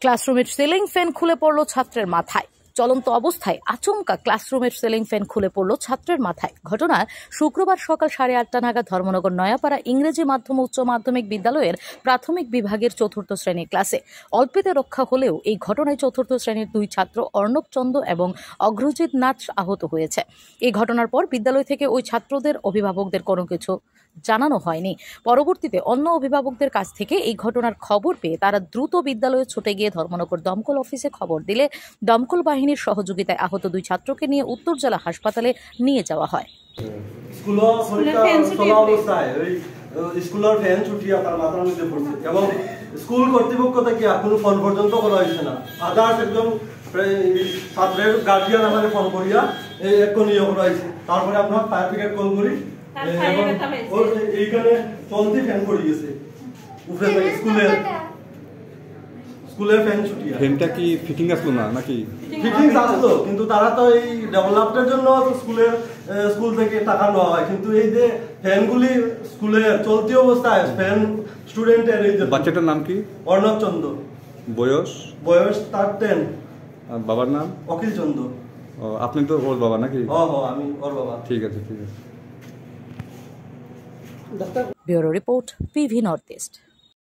ক্লাসরুমের ceiling fan খুলে পড়ল ছাত্রের মাথায়। চলন্ত অবস্থায় আচমকা ক্লাসরুমের সিলিং ফ্যান খুলে পড়ল ছাত্রের মাথায়। ঘটনা শুক্রবার সকাল 8:30 নাগাদ ধর্মনগর নয়াপাড়া ইংরেজি মাধ্যম উচ্চ মাধ্যমিক বিদ্যালয়ের প্রাথমিক বিভাগের 4র্থ শ্রেণীর ক্লাসে। অল্পেতে রক্ষা হলেও এই ঘটনায় 4র্থ শ্রেণীর 2 ছাত্র অর্ণব চন্দ এবং অগ্রজিৎ নাথ আহত হয়েছে। এই ঘটনার পর বিদ্যালয় থেকে ওই ছাত্রদের অভিভাবকদের কোনো কিছু জানানো হয়নি। পরবর্তীতে অন্য অভিভাবকদের কাছ থেকে এই ঘটনার খবর পেয়ে তারা দ্রুত বিদ্যালয়ে ছুটে গিয়ে ধর্মনগর দমকল অফিসে খবর দিলে দমকল বাহিনীর সহযোগিতায় আহত 2 ছাত্রকে নিয়ে উত্তর জেলা হাসপাতালে নিয়ে যাওয়া হয়। স্কুলের ফ্যান ছুটিয়া তার মাথার মধ্যে পড়ছে এবং স্কুল কর্তৃপক্ষ থেকে এখনো ফোন পর্যন্ত করা হয়েছে না। আদার্স একজন ছাত্রের গার্জিয়ান আমাদের ফোন করিয়া এখন ইয়ে করা হয়েছে। তারপরে আপনার ফায়ার ব্রিগেড কল করি এবং এইখানে চলতি ফ্যান পড়ে গেছে উপরে স্কুলের ফ্যান ছুটিয়া। ফ্যানটা কি ফিটিং আসলো না নাকি? ফিটিং আসলো, কিন্তু তারা তো এই ডেভেলপমেন্টের জন্য স্কুল থেকে টাকা নেওয়া হয়, কিন্তু এই যে ফ্যানগুলি স্কুলে চলতি অবস্থায় ফ্যান স্টুডেন্টের এই যে। বাচ্চাটার নাম কি? অর্ণব চন্দ্র। বয়স তার 10। আর বাবার নাম? অখিল চন্দ্র। আপনি তো ওর বাবা নাকি? আমি ওর বাবা। ঠিক আছে। Bureau report, PV north east.